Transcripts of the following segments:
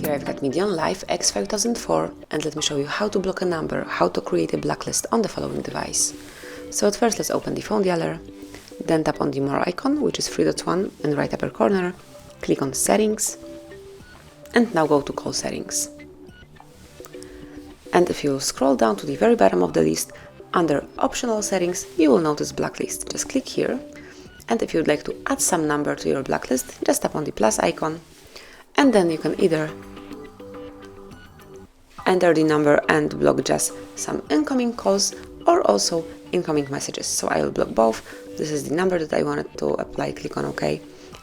Here I've got MEDION Life X5004, and let me show you how to block a number, how to create a blacklist on the following device. So at first let's open the phone dialer, then tap on the more icon, which is 3.1 in the right upper corner, click on settings, and now go to call settings. And if you scroll down to the very bottom of the list, under optional settings, you will notice blacklist. Just click here, and if you'd like to add some number to your blacklist, just tap on the plus icon, and then you can either enter the number and block just some incoming calls or also incoming messages. So I will block both. This is the number that I wanted to apply. Click on OK,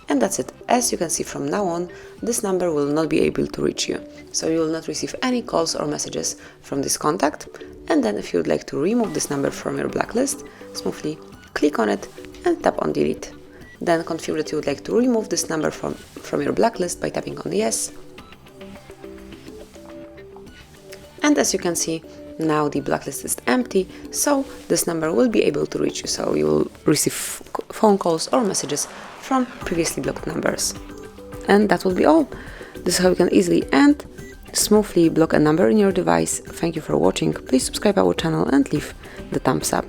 and that's it. As you can see, from now on this number will not be able to reach you, so you will not receive any calls or messages from this contact. And then if you would like to remove this number from your blacklist, smoothly click on it and tap on delete. Then configure that you would like to remove this number from your blacklist by tapping on yes. And as you can see, now the blacklist is empty, so this number will be able to reach you, so you will receive phone calls or messages from previously blocked numbers. And that will be all. This is how you can easily and smoothly block a number in your device. Thank you for watching. Please subscribe our channel and leave the thumbs up.